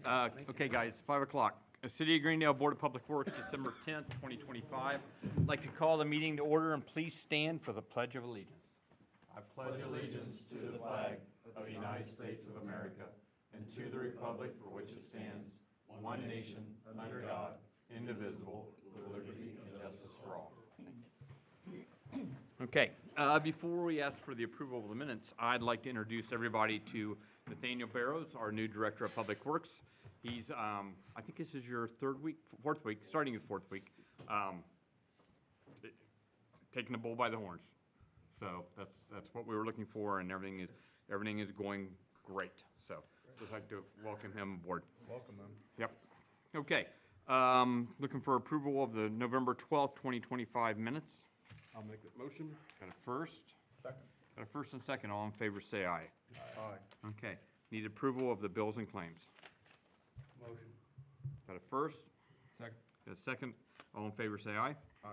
Okay, guys, 5 o'clock. City of Greendale Board of Public Works, December 10th, 2025. I'd like to call the meeting to order, and please stand for the Pledge of Allegiance. I pledge allegiance to the flag of the United States of America and to the republic for which it stands, one nation, under God, indivisible, with liberty and justice for all. Okay, before we ask for the approval of the minutes, I'd like to introduce everybody to Nathaniel Barrows, our new Director of Public Works. He's, I think this is your fourth week, starting his fourth week, taking the bull by the horns. So that's what we were looking for, and everything is going great. So we'd like to welcome him aboard. Welcome, man. Yep. Okay. Looking for approval of the November 12th, 2025 minutes. I'll make that motion. Got a first? Second. Got a first and second. All in favor say aye. Aye. Okay. Need approval of the bills and claims. Motion. Got a first? Second. Got a second. All in favor say aye. Aye.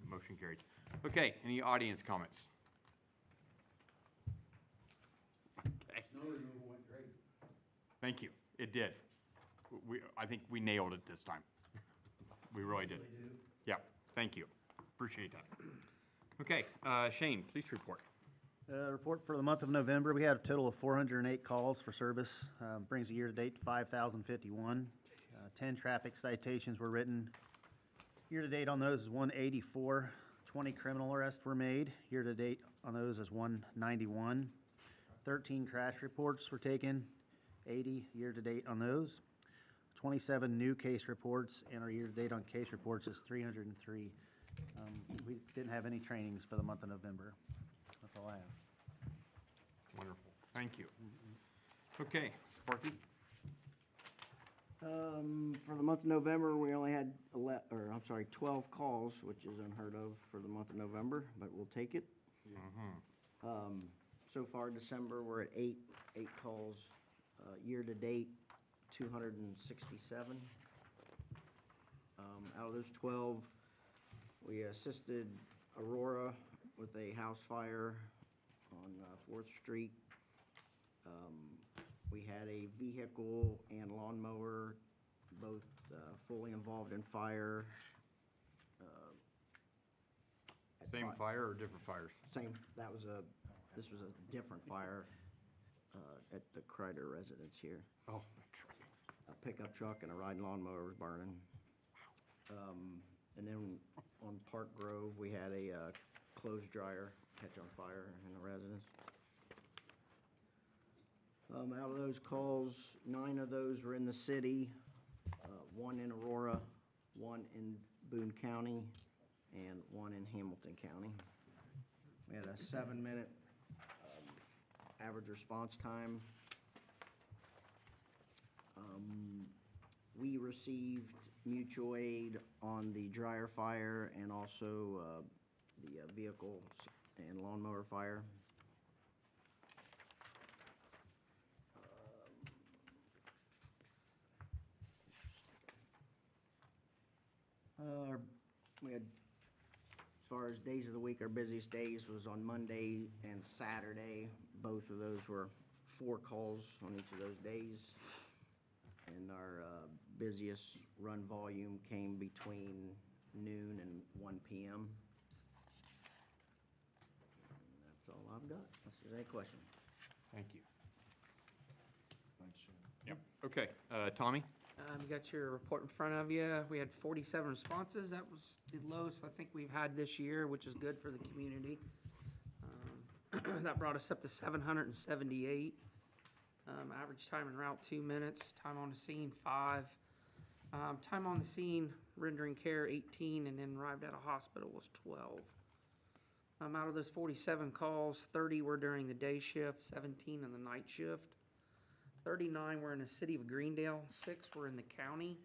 Motion carried. Okay. Any audience comments? Okay. Snow removal went great. Thank you. It did. I think we nailed it this time. We really did. Yeah. Thank you. Appreciate that. Okay. Shane, police report. Report for the month of November, we had a total of 408 calls for service, brings the year-to-date to 5,051. 10 traffic citations were written. Year-to-date on those is 184. 20 criminal arrests were made. Year-to-date on those is 191. 13 crash reports were taken. 80 year-to-date on those. 27 new case reports, and our year-to-date on case reports is 303. We didn't have any trainings for the month of November. That's all I have. Wonderful. Thank you. Okay. Sparky? For the month of November, we only had 12 calls, which is unheard of for the month of November, but we'll take it. So far, December, we're at eight calls. Year-to-date, 267. Out of those 12, we assisted Aurora with a house fire on 4th Street. We had a vehicle and lawnmower, both fully involved in fire. Same fire or different fires? Same. This was a different fire at the Kreider residence here. Oh, that's right. A pickup truck and a riding lawnmower was burning. And then on Park Grove, we had a clothes dryer catch on fire in the residence. Out of those calls, 9 of those were in the city, 1 in Aurora, 1 in Boone County, and 1 in Hamilton County. We had a 7-minute average response time. We received mutual aid on the dryer fire and also the vehicle and lawnmower fire. We had, as far as days of the week, our busiest days was on Monday and Saturday. Both of those were 4 calls on each of those days. And our busiest run volume came between noon and 1 p.m. And that's all I've got, unless there's any questions. Thank you. Thanks, Shane. Yep. Okay. Tommy? You got your report in front of you. We had 47 responses. That was the lowest I think we've had this year, which is good for the community. That brought us up to 778. Average time en route 2 minutes. Time on the scene 5. Time on the scene rendering care 18, and then arrived at a hospital was 12. Out of those 47 calls, 30 were during the day shift, 17 in the night shift. 39 were in the city of Greendale, 6 were in the county,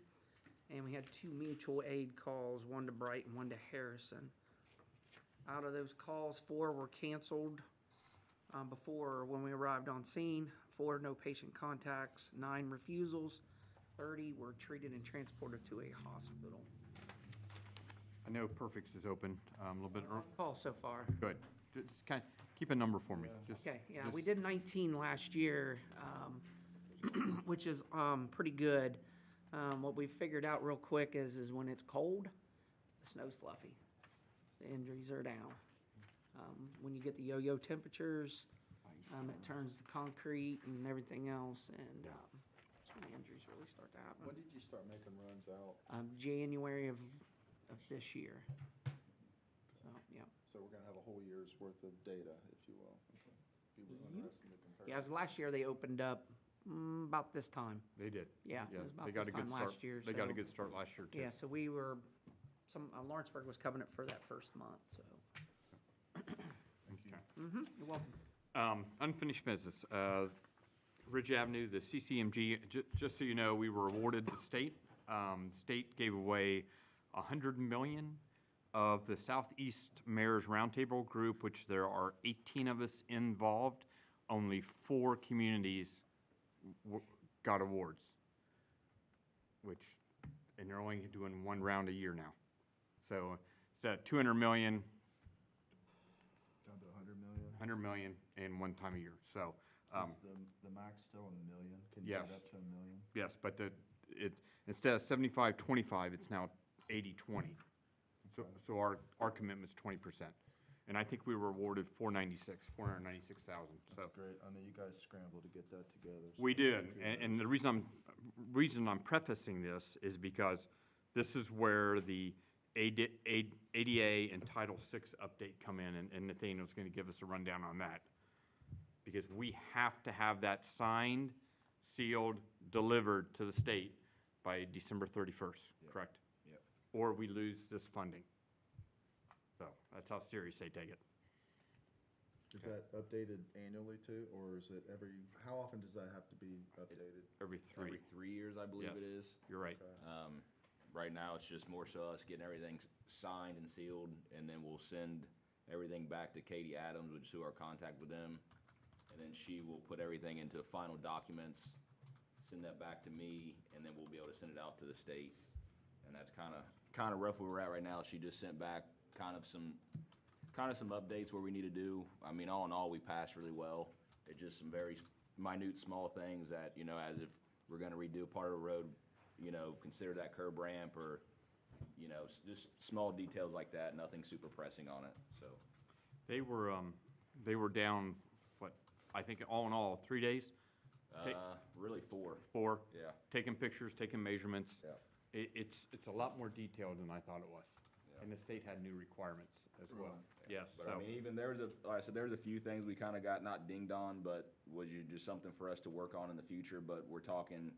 and we had 2 mutual aid calls, 1 to Brighton, 1 to Harrison. Out of those calls, 4 were canceled before when we arrived on scene, 4 no patient contacts, 9 refusals, 30 were treated and transported to a hospital. I know Perfix is open a little bit early. Call so far. Good. Just kind of keep a number for me. Just, Okay, yeah, just- we did 19 last year. which is, pretty good. What we figured out real quick is when it's cold, the snow's fluffy. The injuries are down. When you get the yo-yo temperatures, it turns to concrete and everything else, and, that's when the injuries really start to happen. When did you start making runs out? January of this year. So, yeah. So we're gonna have a whole year's worth of data, if you will. People are Yep. interested in comparing. Yeah, it was last year they opened up, about this time. They did. Yeah, it Yeah, was about they got this a good time start. last year, They got a so- good start last year, too. Yeah, so we were, Lawrenceburg was covering it for that first month, so. Thank you. Mm-hmm, you're welcome. Unfinished business, Ridge Avenue, the CCMG, just so you know, we were awarded the state. State gave away $100 million of the Southeast Mayor's Roundtable Group, which there are 18 of us involved. Only 4 communities got awards, and they're only doing 1 round a year now. So it's at $200 million, Down to 100 million? 100 million in 1 time a year, so. Is the max still a million? Can you Yes. get up to a million? Yes, but instead of 75-25, it's now 80-20. So our commitment's 20%. And I think we were awarded 496,000, so. That's great. I know you guys scrambled to get that together. so We did, kudos. and the reason I'm prefacing this is because this is where the ADA and Title VI update come in, and Nathaniel's gonna give us a rundown on that. Because we have to have that signed, sealed, delivered to the state by December 31st, Yep. correct? Yep. Or we lose this funding. So, that's how serious they take it. Is that updated annually too, or is it how often does that have to be updated? Every 3. Every 3 years, I believe Yes. it is. You're right. Right now, it's just more so us getting everything signed and sealed, and then we'll send everything back to Katie Adams, which is who our contact with them. And then she will put everything into final documents, send that back to me, and then we'll be able to send it out to the state. And that's kind of rough where we're at right now. She just sent back kind of some updates where we need to do. I mean, all in all, we passed really well. It's just some very minute, small things that, as if we're gonna redo part of the road, consider that curb ramp or, just small details like that, nothing super pressing on it, so. They were down, I think all in all, 3 days? Really 4, 4? yeah. Taking pictures, taking measurements. Yeah. It's a lot more detailed than I thought it was. Yeah. And the state had new requirements as well. Right. Yes, But so. I mean, even like I said, there's a few things we kind of got not dinged on, but just something for us to work on in the future, but we're talking,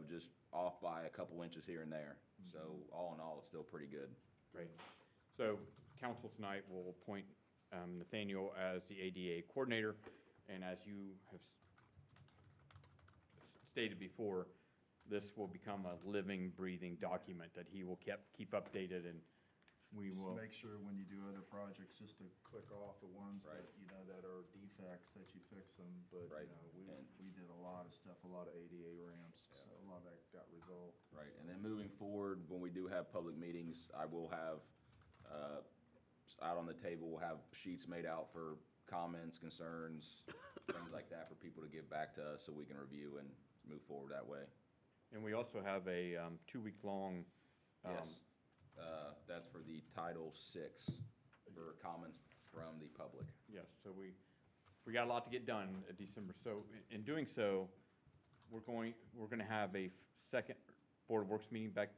just off by a couple inches here and there. So all in all, it's still pretty good. Great. So, council tonight will appoint Nathaniel as the ADA coordinator, and as you have stated before, this will become a living, breathing document that he will keep updated, and we Just will. make sure when you do other projects, just to click off the ones Right. that are defects, that you fix them. But, Right. We did a lot of stuff, a lot of ADA ramps, so a lot of that got resolved. Right, and then moving forward, when we do have public meetings, I will have, out on the table, we'll have sheets made out for comments, concerns, things like that for people to give back to us so we can review and move forward that way. And we also have a 2-week-long. Yes, that's for the Title VI, for comments from the public. Yes, so we got a lot to get done at December. So in doing so, we're gonna have a second Board of Works meeting back,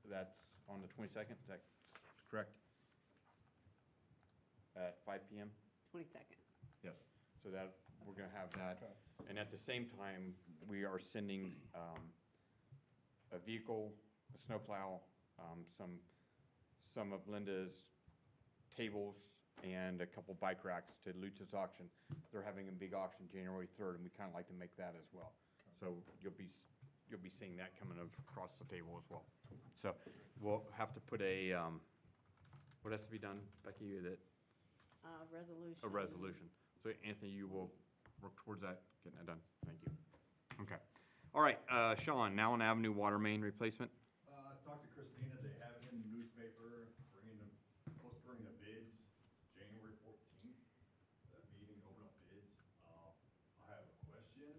that's on the 22nd, is that correct? At 5 PM? 22nd. Yes. So that, we're gonna have that. And at the same time, we are sending a vehicle, a snowplow, some of Linda's tables, and a couple bike racks to Lutz's auction. They're having a big auction January 3rd, and we kind of like to make that as well. So you'll be seeing that coming across the table as well. So we'll have to put what has to be done, Becky, Resolution. a resolution. So Anthony, you will work towards that, getting that done. Thank you. Okay. All right, Sean, now on Avenue water main replacement. I talked to Christina, they have it in the newspaper, supposed to bring the bids January 14th, that meeting, open up bids. I have a question.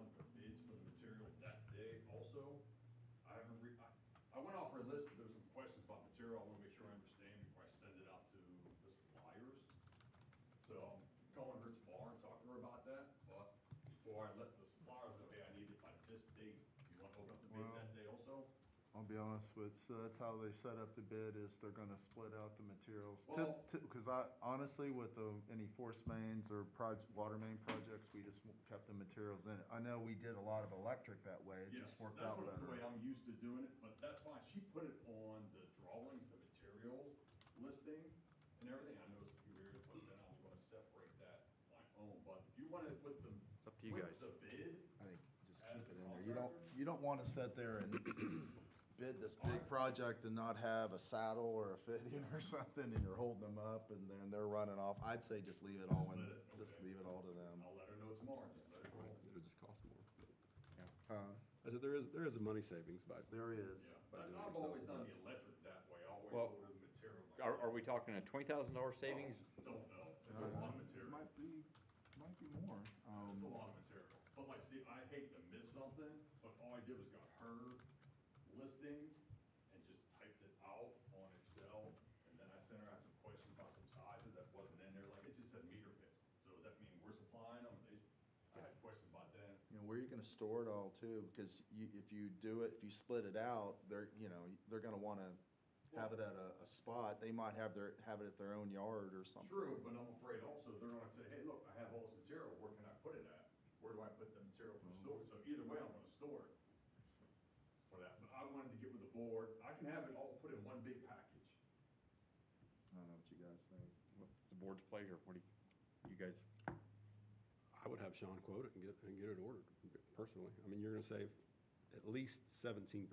wanted the bids for the material that day also. I haven't I went off her list, but there were some questions about material I wanna make sure I understand before I send it out to the suppliers. So I'm calling her tomorrow and talking to her about that, but before I let the suppliers know, hey, I need it by this date, you wanna open up the bids that day also? I'll be honest with, so that's how they set up the bid, is they're gonna split out the materials. Well- Cause honestly, with any force mains or water main projects, we just kept the materials in it. I know we did a lot of electric that way, it Yes, just worked that's out the way better. I'm used to doing it, but that's fine. She put it on the drawings, the materials listing and everything. I know it's a few areas, but then I was gonna separate that on my own. But if you wanna put the, It's up to you with guys. the bid, I think just As keep it the in there. contractor? You don't wanna sit there and bid this big project and not have a saddle or a fitting or something, and you're holding them up and then they're running off. I'd say just leave it all in, Just let it, just okay. leave it all to them. I'll let her know tomorrow. Just let it roll. It'll just cost more. Huh? I said, there is a money savings by. There is. Yeah, By doing it I've yourself, always done but- the electric that way. I always Well, order the material Are myself. we talking a $20,000 savings? Don't know. It's a lot of material. Might be more. It's a lot of material. But like, see, I hate to miss something, but all I did was got her listing and just typed it out on Excel. And then I sent her out some questions about some sizes that wasn't in there, like it just said meter pits. So does that mean we're supplying them? I had questions about that. You know, where are you gonna store it all too? Because if you do it, if you split it out, they're gonna wanna have it at a spot. They might have it at their own yard or something. True, but I'm afraid also they're gonna say, hey, look, I have all this material, where can I put it at? Where do I put the material for storage? So either way, I'm gonna store it for that. But I wanted to get with the board. I can have it all put in one big package. I don't know what you guys think. What's the board's pleasure? What do you guys? I would have Sean quote it and get it ordered, personally. I mean, you're gonna save at least 17%.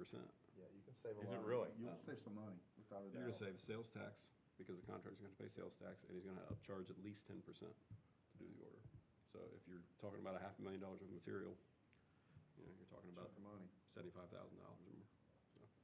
Yeah, you can save a Is lot. it really? You will save some money, without a doubt. You're gonna save sales tax, because the contractor's gonna pay sales tax, and he's gonna upcharge at least 10% to do the order. So if you're talking about $500,000 worth of material, you're talking about Chunk of money. $75,000 or more.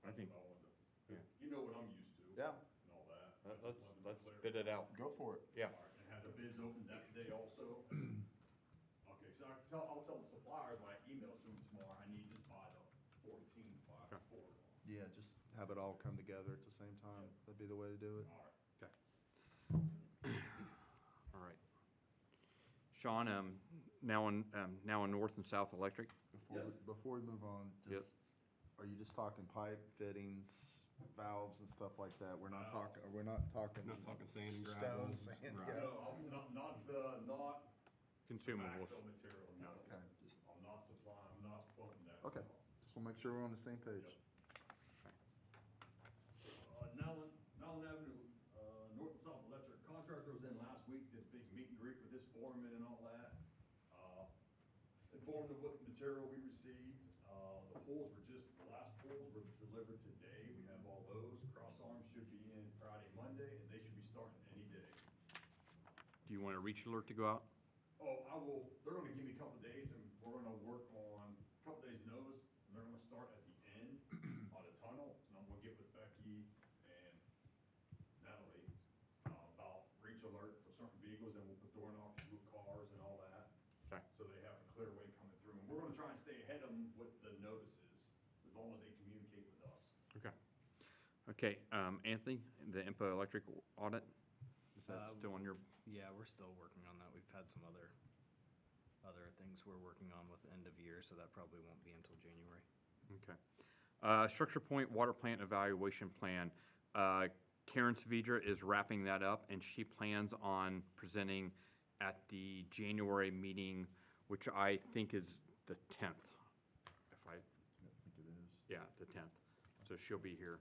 I think, That's what I wanted to- yeah. You know what I'm used to. Yeah. And all that. I just Let's wanted to be clear. bid it out. Go for it. Yeah. All right, and have the bids open that day also? Okay, so I'll tell the suppliers when I email to them tomorrow, I need this by the 14th by Okay. 4 o'clock. Yeah, just have it all come together at the same time. That'd be the way to do it. All right. All right. Sean, now on North and South Electric? Before we move on, Yep. are you just talking pipe fittings, valves and stuff like that? We're not Valves. talking. Not talking sand and stone, gravel, sand, right. yeah. No, I'm not Consumables. backfill material, no. Okay. I'm not supplying, I'm not quoting that. Okay, stuff. just wanna make sure we're on the same page. Nowland Avenue, North and South Electric contractor was in last week, did a big meet and greet with his foreman and all that. Informed them what material we received, the poles the last poles were delivered today, we have all those. Cross arms should be in Friday, Monday, and they should be starting any day. Do you want a reach alert to go out? Oh, they're gonna give me a couple days, and we're gonna work on a couple days' notice, and they're gonna start at the end of the tunnel, and I'm gonna get with Becky and Natalie, about reach alert for certain vehicles, and we'll put door knobs, move cars and all that. Okay. So they have a clear way coming through, and we're gonna try and stay ahead of them with the notices, as long as they communicate with us. Okay. Okay, Anthony, the IMPA Electric audit, is that still on your? Yeah, we're still working on that. We've had some other things we're working on with end of year, so that probably won't be until January. Okay. Structure Point Water Plant Evaluation Plan. Karen Saavedra is wrapping that up, and she plans on presenting at the January meeting, which I think is the 10th. I think it is. Yeah, the 10th. So she'll be here.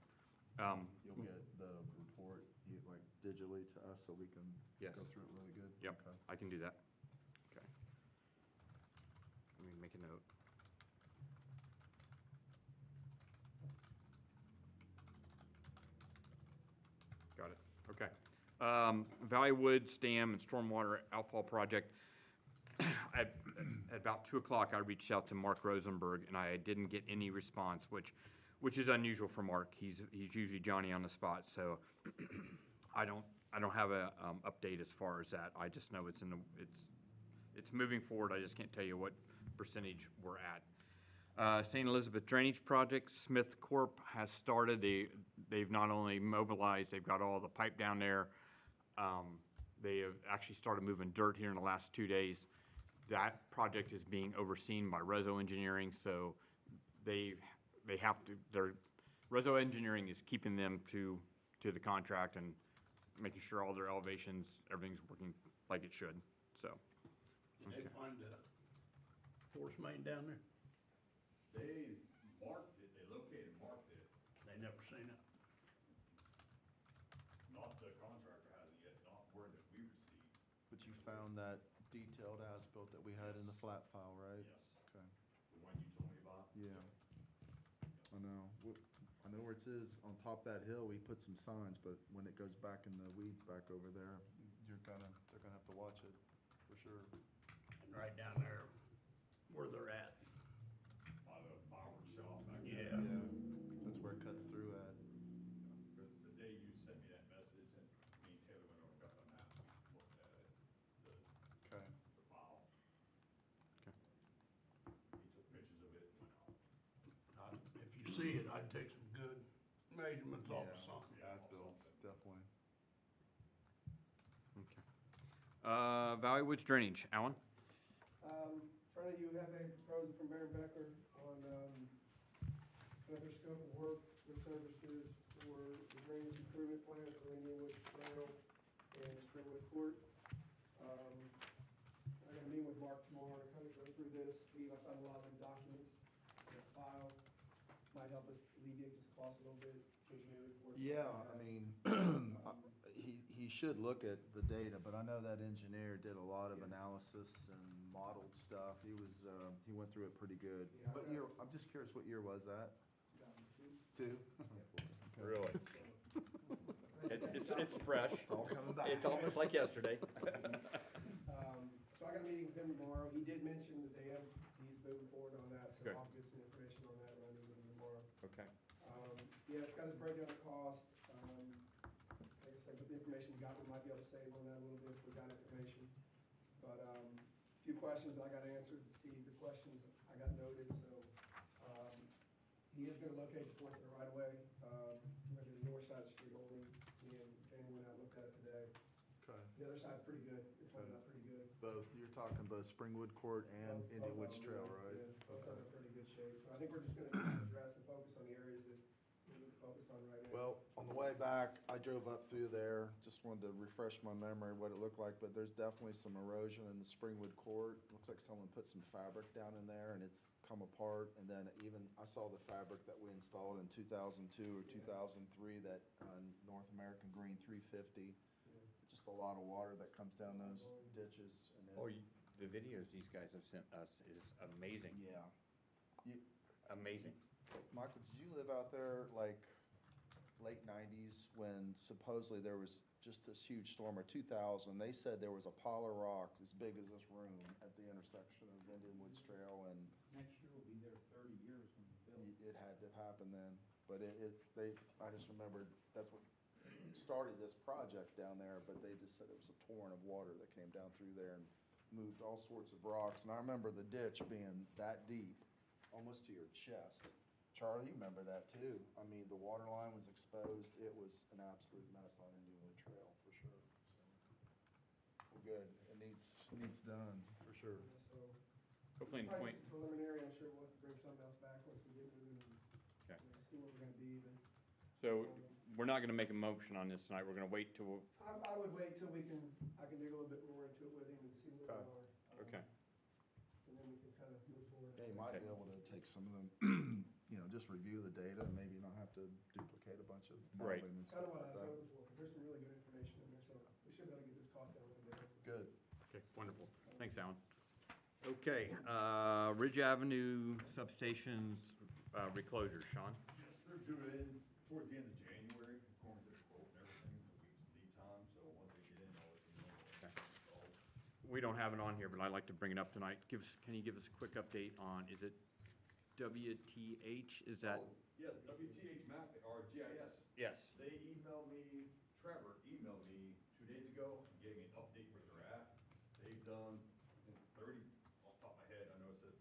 You'll get the report, like digitally to us, so we can Yes. go through it really good? Yep, Okay. I can do that. Okay. Let me make a note. Got it, okay. Valley Woods Dam and Stormwater Outfall Project. At about 2 o'clock, I reached out to Mark Rosenberg, and I didn't get any response, which is unusual for Mark. He's usually Johnny on the spot, so I don't have a update as far as that. I just know it's moving forward. I just can't tell you what percentage we're at. St. Elizabeth Drainage Project, Smith Corp. has started. They've not only mobilized, they've got all the pipe down there. They have actually started moving dirt here in the last 2 days. That project is being overseen by Rezo Engineering, so Rezo Engineering is keeping them to the contract and making sure all their elevations, everything's working like it should, so. Did they Okay. find the force main down there? They marked it, they located, marked it. They never seen it? Not the contractor hasn't yet, not word that we received. But you found that detailed as-built that we had in the flat file, right? Yes. Okay, The one you told me about? yeah, I know. I know where it is, on top of that hill, we put some signs, but when it goes back in the weeds back over there, they're gonna have to watch it, for sure. And right down there where they're at. By the fireworks shop back Yeah. there. Yeah, that's where it cuts through at. The day you sent me that message, and me and Taylor went over and got the map, we looked at it, Okay. the file. Okay. He took pictures of it and went out. If you see it, I'd take some good measurements off of Yeah. something. As-built, definitely. Okay. Valley Woods Drainage, Alan? In front of you have a proposal from Baron Becker on, another scope of work for services for the drainage improvement plan for Indian Woods Trail and Springwood Court. I'm gonna meet with Mark tomorrow to kind of go through this. I found a lot of the documents in the file, might help us alleviate this cost a little bit, engineering report. Yeah, I mean, he should look at the data, but I know that engineer did a lot of analysis and modeled stuff. He went through it pretty good. Yeah, What year, I'm just curious, what year was that? 2002. Two? Really? It's fresh. It's all coming back. It's almost like yesterday. So I got a meeting with him tomorrow. He did mention that he's moving forward on that, so Good. I'll get some information on that when I meet with him tomorrow. Okay. Yeah, it's got his breakdown of cost. Like I said, with the information we got, we might be able to save on that a little bit if we got information. But, a few questions I got answered, Steve, the questions I got noted, so, he is gonna locate the points in the right of way. We're gonna do the north side street only, and Danny went out and looked at it today. Okay. The other side's pretty good. It's holding up pretty good. Both, you're talking both Springwood Court and Both Indian of Woods them, Trail, yeah, right? yeah, both of Okay. them are pretty good shape. So I think we're just gonna address and focus on the areas that we need to focus on right now. Well, on the way back, I drove up through there, just wanted to refresh my memory what it looked like, but there's definitely some erosion in the Springwood Court. Looks like someone put some fabric down in there and it's come apart, and then even, I saw the fabric that we installed in 2002 or 2003, that, North American Green 350. Just a lot of water that comes down those ditches and then. Oh, the videos these guys have sent us is amazing. Yeah. Amazing. Michael, did you live out there like late '90s when supposedly there was just this huge storm, or 2000? They said there was a pile of rocks as big as this room at the intersection of Indian Woods Trail and. Next year will be there 30 years when we build. It had to have happened then, but I just remembered, that's what started this project down there, but they just said it was a torrent of water that came down through there and moved all sorts of rocks, and I remember the ditch being that deep, almost to your chest. Charlie, you remember that too. I mean, the water line was exposed, it was an absolute mess on Indian Wood Trail, for sure, so. Well, good, it needs done, for sure. So, Hopefully in probably point, just preliminary, I'm sure we'll have to bring something else back once we get moving and, Okay. see what we're gonna be, but. so we're not gonna make a motion on this tonight. We're gonna wait till, I would wait till I can dig a little bit more into it with him and see where we are. okay. And then we can kind of move forward. Yeah, you might be able to take some of them, just review the data and maybe not have to duplicate a bunch of Right. modeling and Kind stuff of what like I that. was hoping for, 'cause there's some really good information in there, so we should be able to get this cost down a little bit. Good. Okay, wonderful. Thanks, Alan. Okay, Ridge Avenue substations, reclosure, Sean? Yes, they're due in towards the end of January, according to the quote and everything, a week's lead time, so once they get in, I'll let you know when it's installed. We don't have it on here, but I'd like to bring it up tonight. Can you give us a quick update on, is it WTH? Is that? Oh, yes, WTH map, or GIS. Yes. They Trevor emailed me 2 days ago and gave me an update where they're at. They've done, I think 30, off the top of my head, I know it said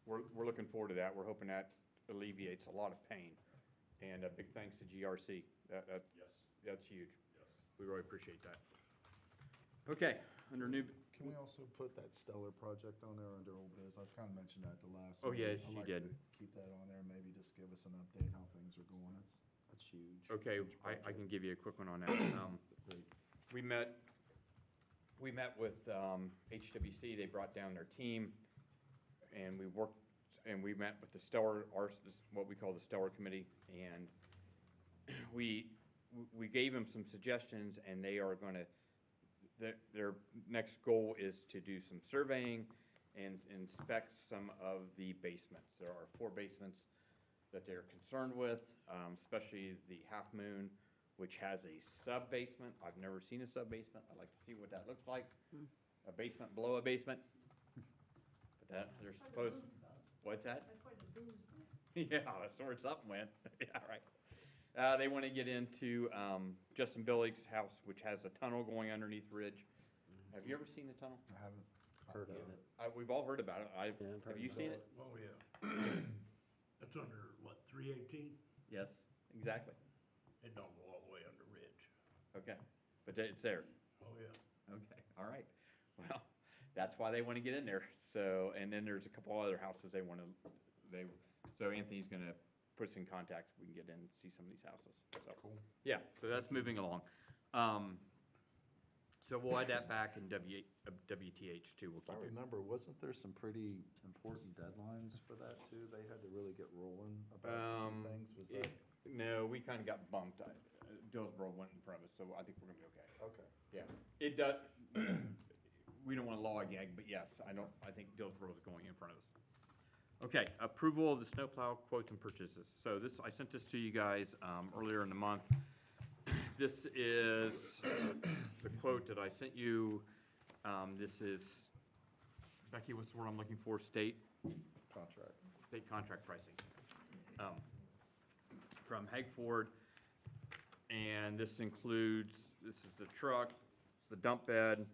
we're looking forward to that. We're hoping that alleviates a lot of pain. And a big thanks to GRC. Yes, That's huge. yes. We really appreciate that. Okay, under new, Can we also put that Stellar project on there under old biz? I kind of mentioned that the last Oh, one. yes, I'd you like did. to keep that on there, maybe just give us an update how things are going. That's huge. okay, huge I project. can give you a quick one on that. Great. We met with HWC, they brought down their team, and we met with the Stellar, what we call the Stellar Committee, and we gave them some suggestions, and they are gonna, their next goal is to do some surveying and inspect some of the basements. There are 4 basements that they're concerned with, especially the Half Moon, which has a sub-basement. I've never seen a sub-basement. I'd like to see what that looks like. A basement below a basement. But that, they're supposed, what's that? That's why the booze went. Yeah, that's where something went. Yeah, right. They want to get into Justin Billig's house, which has a tunnel going underneath Ridge. Have you ever seen the tunnel? I haven't heard of it. We've all heard about it. Have you seen it? Oh, yeah. That's under, what, 318? Yes, exactly. It don't go all the way under Ridge. Okay, but it's there. Oh, yeah. Okay, all right. Well, that's why they want to get in there. So, and then there's a couple other houses so Anthony's gonna put us in contact. We can get in and see some of these houses. So, Cool. yeah, so that's moving along. So we'll add that back in WTH too. We'll If I keep it. remember, wasn't there some pretty important deadlines for that too? They had to really get rolling about a few things, was that? No, we kind of got bumped. Dillsboro went in front of us, so I think we're gonna be okay. Okay. Yeah, it does, we don't want to lollygag, but yes, I think Dillsboro is going in front of us. Okay, approval of the snowplow quotes and purchases. So this, I sent this to you guys, earlier in the month. This is the quote that I sent you. This is, Becky, what's the word I'm looking for? State contract pricing. From Hag Ford, and this includes, this is the truck, the dump bed,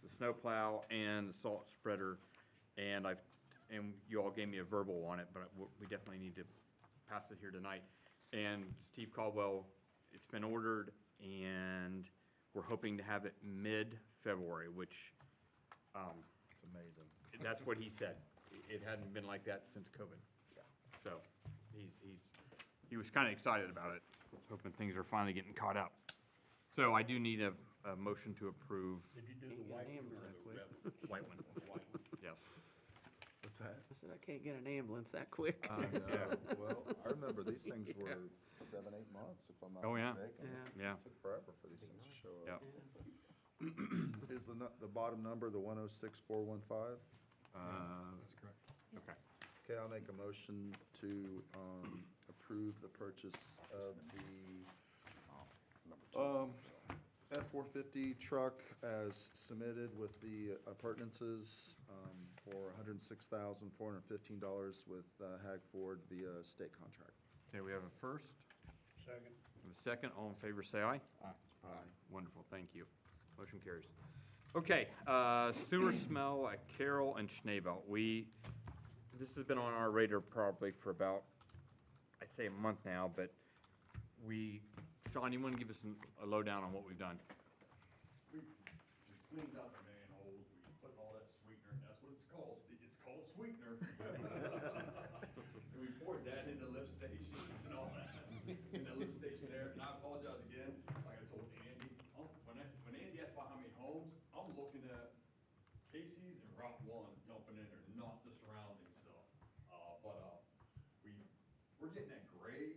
the snowplow, and the salt spreader. And you all gave me a verbal on it, but we definitely need to pass it here tonight. And Steve Caldwell, it's been ordered, and we're hoping to have it mid-February, which, It's amazing. that's what he said. It hadn't been like that since COVID. So, he was kind of excited about it, hoping things are finally getting caught up. So I do need a motion to approve Did you do Ain't the got white an one or ambulance the that red? white one. White one. Yes. What's that? I said, I can't get an ambulance that quick. I know. Well, I remember these things Yeah. were 7, 8 months, if I'm not Oh, yeah. mistaken. It Yeah. just took forever for these things to show Yeah. up. Is the bottom number the 106,415? That's correct. Okay. Okay, I'll make a motion to approve the purchase of the F-450 truck as submitted with the appurtenances for $106,415 with Hag Ford via state contract. Okay, we have a first, Second. and a second. All in favor, say aye. Aye. Wonderful, thank you. Motion carries. Okay, sewer smell at Carroll and Schneebelt. This has been on our radar probably for about, I'd say a month now, but Sean, you want to give us a lowdown on what we've done? We just cleaned out the manholes, we put all that sweetener, that's what it's called, it's called sweetener. And we poured that in the lift stations and all that, in the lift station there, and I apologize again, like I told Andy, when Andy asked about how many homes, I'm looking at Casey's and Route 1 dumping in there, not the surrounding stuff. We're getting that gray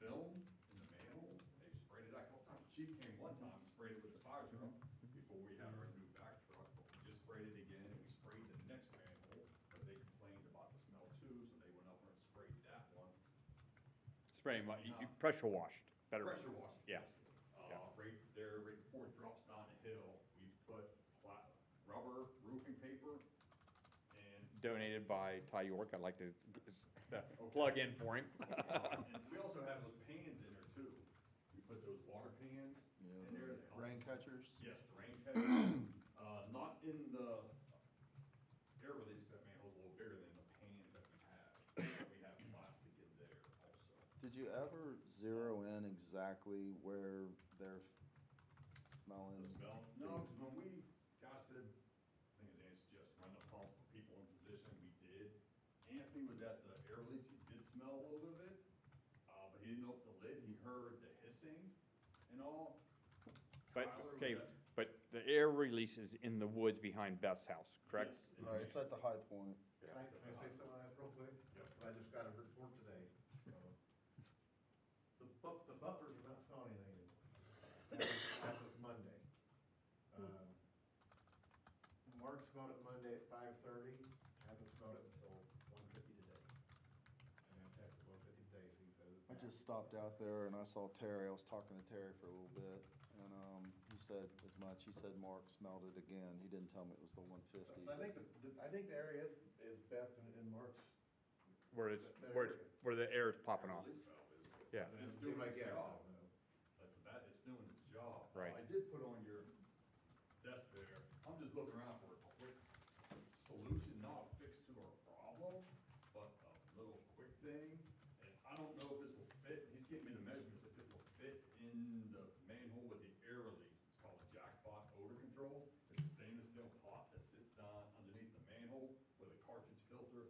film in the manhole, they sprayed it out a couple times. Chief came one time and sprayed it with the fire truck before we had our new back truck, but we just sprayed it again, and we sprayed the next manhole, but they complained about the smell too, so they went up there and sprayed that one. Spraying what, you pressure washed, better. Pressure washed. Yeah. Right there, right before it drops down the hill, we put rubber roofing paper and. Donated by Ty York, I'd like to plug in for him. And we also have those pans in there too. We put those water pans Yeah, in there. that help rain us- catchers? Yes, the rain catchers. Not in the air release, 'cause that manhole's a little bigger than the pans that we Did you ever zero in exactly where they're smelling? The smell? No, because when we, guy said, I think his aunt suggested run the pump, put people in position, we did. Anthony was at the air release, he did smell a little bit of it, but he didn't open the lid, he heard the hissing and all. But, Tyler was okay, at- but the air release is in the woods behind Beth's house, correct? Yes, Right, it's at the high point. Yeah. Can I say something on that real quick? Yep. I just got a report today, so. The buffers are not smelling anything anymore. As of Monday. Mark smelled it Monday at 5:30, haven't smelled it until 1:50 today. And that's after 1:50 today, so he says. I just stopped out there and I saw Terry, I was talking to Terry for a little bit, and, he said as much, he said Mark smelled it again, he didn't tell me it was the 150. So I think I think the area is Beth and Mark's. Where it's, that where, area. where the air is popping Air off. release valve is. Yeah. It's Do doing my its guess, I job. don't know. It's doing its job. Right. I did put on your desk there, I'm just looking around for a quick solution, not a fix to our problem, but a little quick thing. And I don't know if this will fit, he's getting me the measurements, if it will fit in the manhole with the air release. It's called a jackpot odor control. It's a stainless steel pot that sits down underneath the manhole with a cartridge filter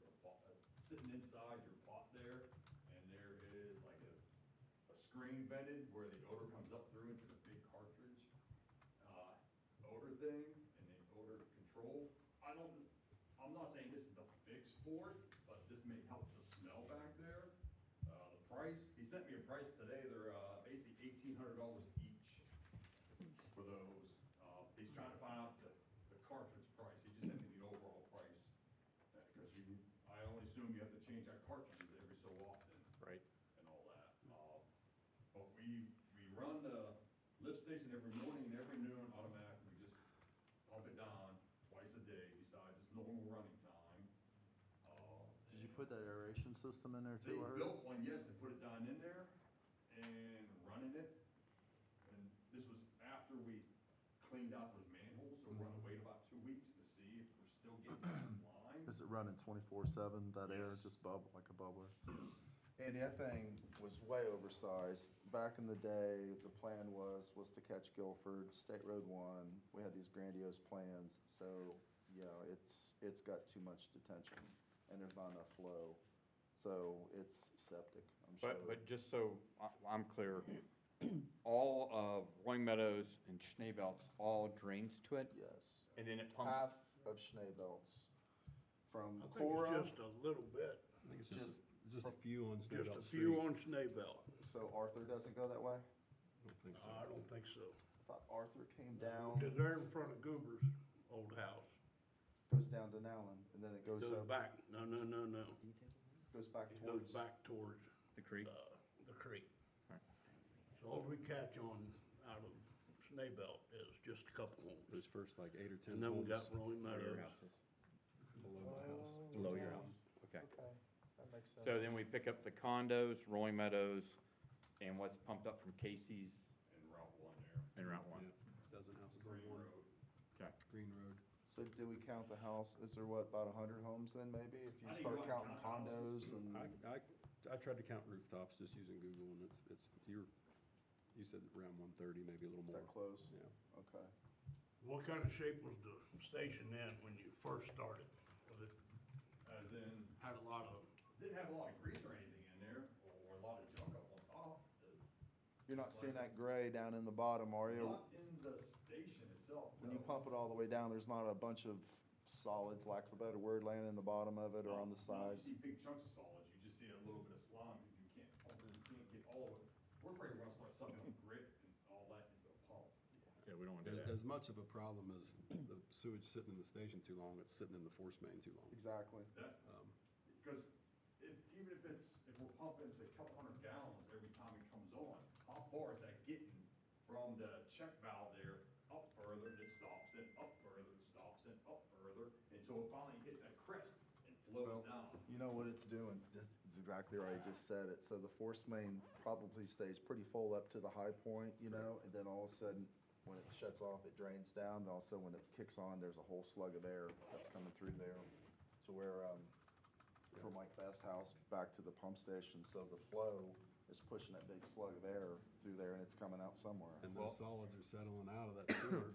sitting inside your pot there. And there is like a screen vented where the odor comes up through into the big cartridge odor thing and the odor control. I'm not saying this is the fix for it, but this may help the smell back there. The price, he sent me a price today, they're basically $1,800 each for those. He's trying to find out the cartridge price, he just sent me the overall price. Because I only assume you have to change out cartridges every so often. Right. And all that. But we run the lift station every morning and every noon automatically, we just pump it down twice a day besides its normal running time. Did you put that aeration system in there They too, I heard? built one, yes, and put it down in there and running it. And this was after we cleaned out those manholes, so we're gonna wait about 2 weeks to see if we're still getting this line. Is it running 24/7, that air Yes. just like a bubbler? And that thing was way oversized. Back in the day, the plan was to catch Guilford, State Road 1. We had these grandiose plans, so, yeah, it's got too much detention, and there's not enough flow. So it's septic, I'm sure. But just so I'm clear, all of Roy Meadows and Schneebelt's all drains to it? Yes. And then it pumps? Half of Schneebelt's. From I think Cora. it's just a little bit, I think it's just a few on just Snowbelt a Street. few on Snaybelt. So Arthur doesn't go that way? I don't think so. I don't think so. I thought Arthur came down, Because they're in front of Goober's old house. goes down to Nowlan, and then it goes Goes up, back, no. goes back It goes towards. back towards, The creek? the creek. Right. So all we catch on out of Snaybelt is just a couple homes. Those first like 8 or 10 And then we homes got Rolling Where your Meadows. house is? below my house. Below your house? Okay. Okay, that makes sense. So then we pick up the condos, Rolling Meadows, and what's pumped up from Casey's And Route 1 there. and Route 1? Yeah, dozen houses on Green one. Road. Okay. Green Road. So do we count the house, is there what, about 100 homes then maybe, if you I think start you ought to counting count condos houses. and? I tried to count rooftops just using Google, and you said around 130, maybe a little Is more. that close? Yeah. Okay. What kind of shape was the station in when you first started? Was it, As in, had a lot of, didn't have a lot of grease or anything in there, or a lot of junk up on top. You're not seeing that gray down in the bottom, are you? Not in the station itself, When you no. pump it all the way down, there's not a bunch of solids, lack of a better word, laying in the bottom of it or on the No, sides? you see big chunks of solids, you just see a little bit of slime, because you can't pump it, you can't get all of it. We're afraid we're gonna start sucking up grit and all that into a pump. Yeah, we don't want to do As that. much of a problem as the sewage sitting in the station too long, it's sitting in the force main too long. Exactly. That, Um, because even if we're pumping to a couple hundred gallons every time it comes on, how far is that getting from the check valve there up further, and it stops it, up further, it stops it, up further, until it finally hits that crest and flows down. You know what it's doing, it's exactly right, you just said it, so the force main probably stays pretty full up to the high point, you know, and then all of a sudden, when it shuts off, it drains down, and also when it kicks on, there's a whole slug of air that's coming through there, to where, from like Best House back to the pump station, so the flow is pushing that big slug of air through there and it's coming out somewhere. And those solids are settling out of that sewer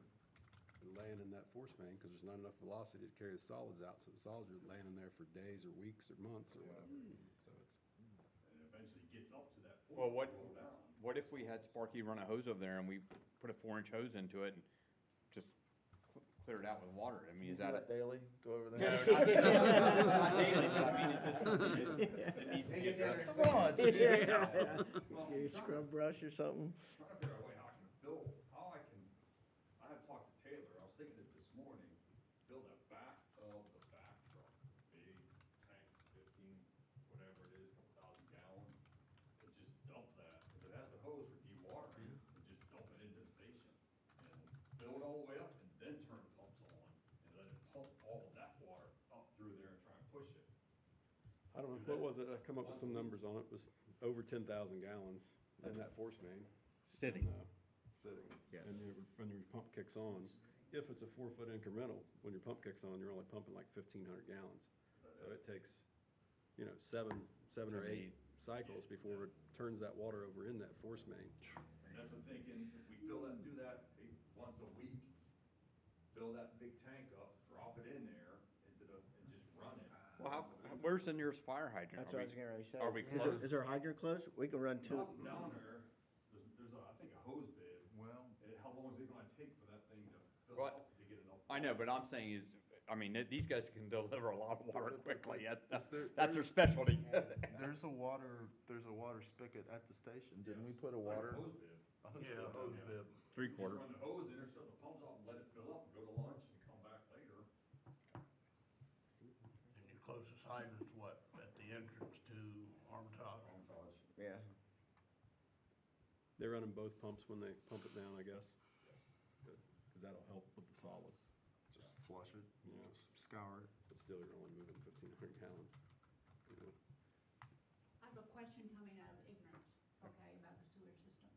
and laying in that force main, cause there's not enough velocity to carry the solids out, so the solids are laying in there for days or weeks or months or whatever, so it's. And it eventually gets up to that point. Well, what, roll down. what if we had Sparky run a hose over there and we put a 4-inch hose into it and just clear it out with water? I mean, is that a? daily, go over No, not daily, but I mean, it's just something that needs to be addressed. Come on, You scrub brush or something? Trying to figure out a way how I can build, I have talked to Taylor, I was thinking it this morning, build a back of the back truck, big tank, 15, whatever it is, couple thousand gallons, and just dump that, because it has the hose for dewatering, and just dump it into the station. And fill it all the way up, and then turn the pumps on, and let it pump all of that water up through there and try and push it. I don't know, what was it, I come up with some numbers on it, it was over 10,000 gallons in that force main. Sitting. Sitting. Yes. And when your pump kicks on, if it's a 4-foot incremental, when your pump kicks on, you're only pumping like 1,500 gallons. So it takes, you know, seven or 8 cycles before it turns that water over in that force main. And that's what I'm thinking, if we do that once a week, fill that big tank up, drop it in there and just run it. Well, where's the nearest fire hydrant? That's what I was gonna say. Are we Is close? there a hydrant close? We can run two. Not down there, there's a, I think a hose bib. Well. How long is it gonna take for that thing to fill Well, up to get enough? I know, but I'm saying is, I mean, these guys can deliver a lot of water quickly. That's There- their specialty. There's a water spigot at the station. Didn't we put a water? Hose bib. Yeah, hose bib. 3/4. Run the hose in there, shut the pumps off, let it fill up, go to lunch and come back later. And your closest hydrant's what, at the entrance to Armitage? Yeah. They're running both pumps when they pump it down, I guess. Good, cause that'll help with the solids. Just flush it, Yeah. scour it. But still, you're only moving 1,500 gallons, you know. I have a question coming out of ignorance, okay, about the sewer system.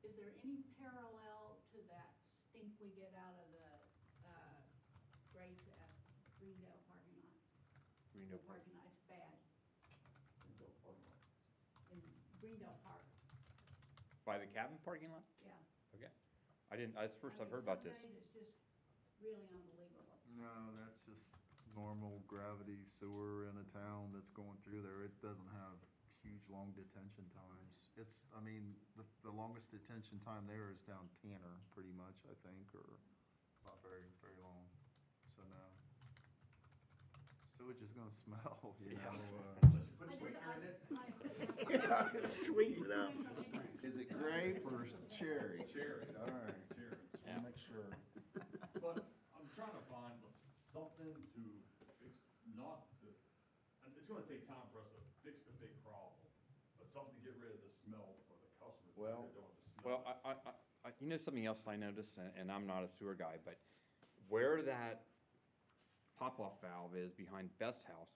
Is there any parallel to that stink we get out of the, grates at Greendale parking lot? Greendale The parking lot, it's bad. In Greendale Park, By the cabin parking lot? yeah. Okay. That's the first I've heard about this. Some days it's just really unbelievable. No, that's just normal gravity sewer in a town that's going through there. It doesn't have huge long detention times. The longest detention time there is down Tanner, pretty much, I think, or it's not very, very long. So no. Sewage is gonna smell, you know, Unless you put I sweetener in it. Sweeten it up. Is it grape or cherry? Cherry. All right. Cherry. Just wanna make sure. But I'm trying to find something to fix, not the, and it's gonna take time for us to fix the big problem, but something to get rid of the smell for the customers. Well- They don't want the smell. Well, you know something else I noticed, and I'm not a sewer guy, but where that pop-off valve is behind Beth's house,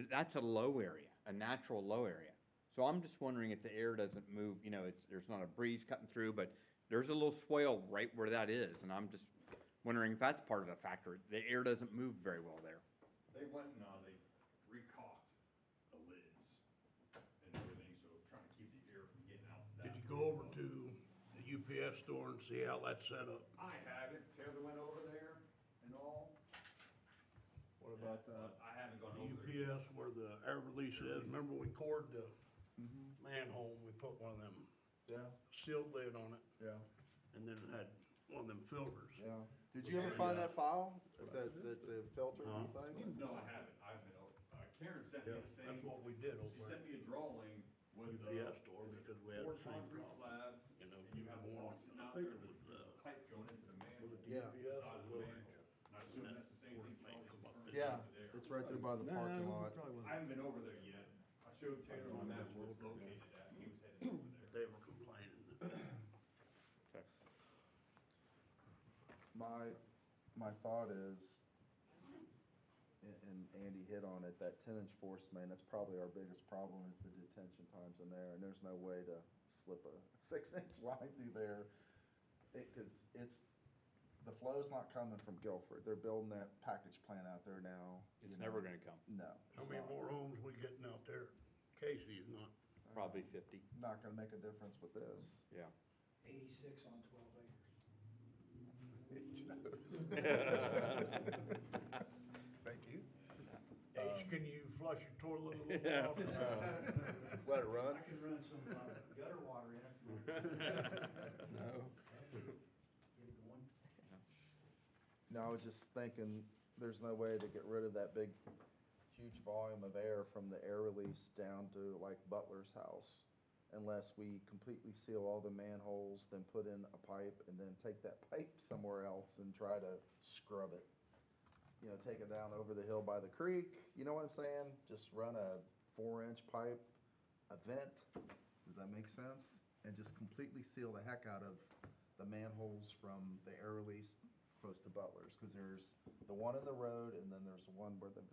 that's a low area, a natural low area. So I'm just wondering if the air doesn't move, you know, there's not a breeze cutting through, but there's a little swale right where that is, and I'm just wondering if that's part of the factor. The air doesn't move very well there. They went and, they recaulked the lids and everything, so trying to keep the air from getting out that. Did you go over to the UPS store and see how that's set up? I haven't, Taylor went over there and all. What about that? But I haven't gone The over there. UPS where the air release is, remember we cored the manhole, we put one of them Yeah, sealed lid on it, yeah, and then it had one of them filters. yeah. Did you ever find that file, the filter thing? No, I haven't, Karen sent me Yeah, the same. that's what we did She over sent at me a drawing with the. UPS store because we had the poured same concrete problem. slab, You know, and you have the one, box sitting I out think there, it was, with the pipe going into the manhole. was it Yeah. UPS Side or of the Wilson? manhole. And I assume that's the same thing. Force main Charlie's come up referring in Yeah, to there. it's right there by the parking lot. I haven't been over there yet. I showed Taylor on that where it's located at, and he was heading over there. They were complaining that My thought is, and Andy hit on it, that 10-inch force main, that's probably our biggest problem is the detention times in there, and there's no way to slip a 6-inch line through there. Cause the flow's not coming from Guilford, they're building that package plant out there now. It's never gonna come. No. how it's many not. more homes we getting out there? Casey is not Probably 50, Not gonna make a difference with this. yeah. 86 on 12 acres. Thank you. H, can you flush your toilet a little more often? Let it run? I can run some gutter water in if you want. No. Get it going. No, I was just thinking, there's no way to get rid of that big, huge volume of air from the air release down to like Butler's house unless we completely seal all the manholes, then put in a pipe, and then take that pipe somewhere else and try to scrub it. You know, take it down over the hill by the creek, you know what I'm saying? Just run a 4-inch pipe, a vent, does that make sense? And just completely seal the heck out of the manholes from the air release close to Butler's, because there's the one in the road, and then there's the one where the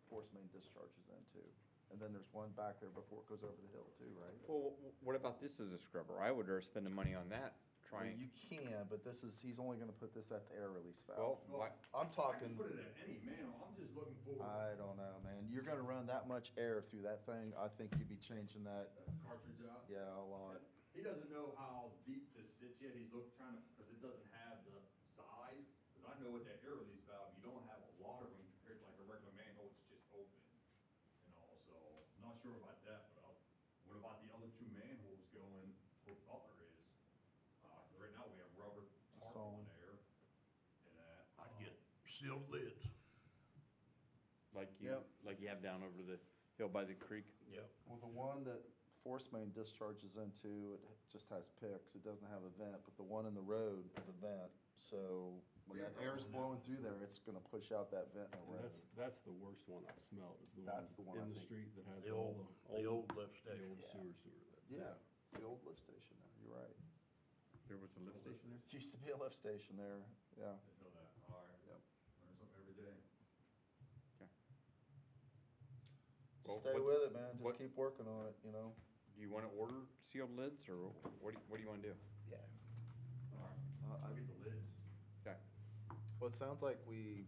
force main discharges into. And then there's one back there before it goes over the hill too, right? Well, what about this as a scrubber? I would rather spend the money on that, Well, trying, you can, but he's only gonna put this at the air release valve. well, why, I'm I talking, can put it at any manhole, I'm just looking for I don't know, man. You're gonna run that much air through that thing, I think you'd be changing that, a cartridge out. yeah, a lot. He doesn't know how deep this sits yet, he's trying to, because it doesn't have the size, because I know with that air release valve, you don't have a lot of room compared to like a regular manhole, it's just open. You know, so, I'm not sure about that, but what about the other two manholes going where Butler is? Right now, we have rubber tarpaulin there, and that. I'd get sealed lids. like Yep. you have down over the hill by the creek? Yep. Well, the one that force main discharges into, it just has picks, it doesn't have a vent, but the one in the road is a vent. So when that air's blowing through there, it's gonna push out that vent in the road. That's the worst one I've smelled, is the one That's the one I in the think- street that has The all old lift the station. old Yeah. sewer lids. Yeah, it's the old lift station there, you're right. There was a lift station there? Used to be a lift station there, yeah. Didn't know that, all right. Yep. Learn something every day. Well, Stay what- with it, man, just what- keep working on it, you know? Do you wanna order sealed lids, or what do you wanna do? Yeah. All right, I'll get the lids. Okay. Well, it sounds like we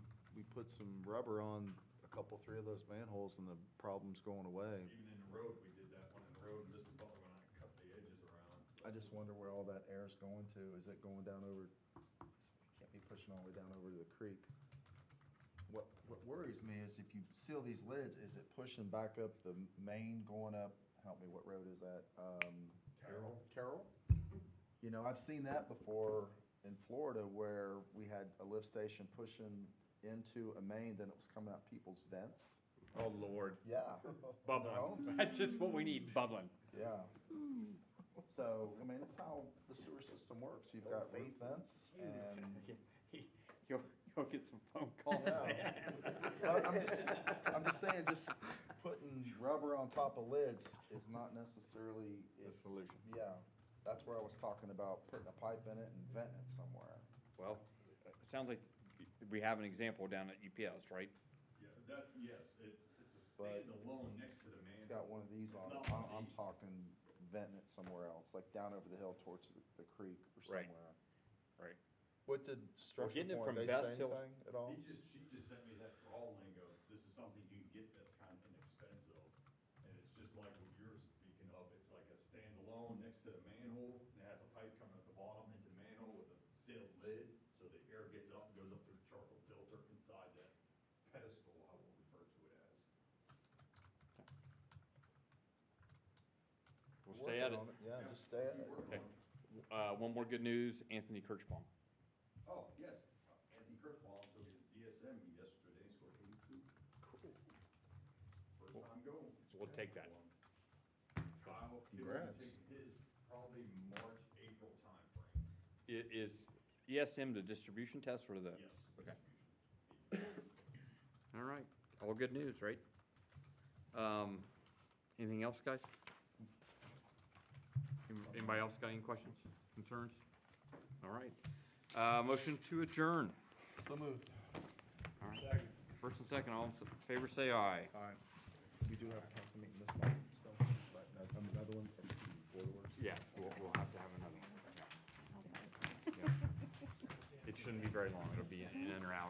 put some rubber on a couple, 3 of those manholes and the problem's going away. Even in the road, we did that one in the road, and Mr. Butler went out and cut the edges around. I just wonder where all that air's going to. Is it going down over, can't be pushing all the way down over to the creek. What worries me is if you seal these lids, is it pushing back up the main going up, help me, what road is that? Carroll? You know, I've seen that before in Florida where we had a lift station pushing into a main, then it was coming out people's vents. Oh, Lord. Yeah. Bubbling. homes. That's just what we need, bubbling. Yeah. So, I mean, it's how the sewer system works. You've got roof vents and. You'll get some phone calls. Yeah. Well, I'm just saying, just putting rubber on top of lids is not necessarily. The solution. Yeah, that's where I was talking about putting a pipe in it and venting it somewhere. Well, it sounds like we have an example down at UPS, right? Yeah, yes, it's a But standalone next to the man. It's got one of these It's on it. not one of I'm these. talking venting it somewhere else, like down over the hill towards the creek or Right. somewhere. Right. What did Structure getting it Point, from they Best say Hill- anything at all? She just sent me that for all lingo, this is something you can get that's kind of inexpensive. And it's just like what you're speaking of, it's like a standalone next to the manhole, and it has a pipe coming at the bottom into the manhole with a sealed lid, so the air gets up and goes up through the charcoal filter inside that pedestal, I will refer to it as. We'll stay at it. Working on Yeah, just stay at it. Okay. One more good news, Anthony Kirschbaum. Oh, yes, Anthony Kirkbaum took his DSM yesterday, scored 82. Cool. First time going. So we'll take that. Kyle Hill Congrats. taking his probably March, April timeframe. Is ESM the distribution test or the? Yes. Okay. All right. All good news, right? Anything else, guys? Anybody else got any questions, concerns? All right. Motion to adjourn. So moved. All right. First and second, all in favor say aye. Aye. We do have a council meeting this month, so, right, another one from Steve Bordeaux. Yeah, we'll have to have another one. Yeah. It shouldn't be very long. It'll be in and around.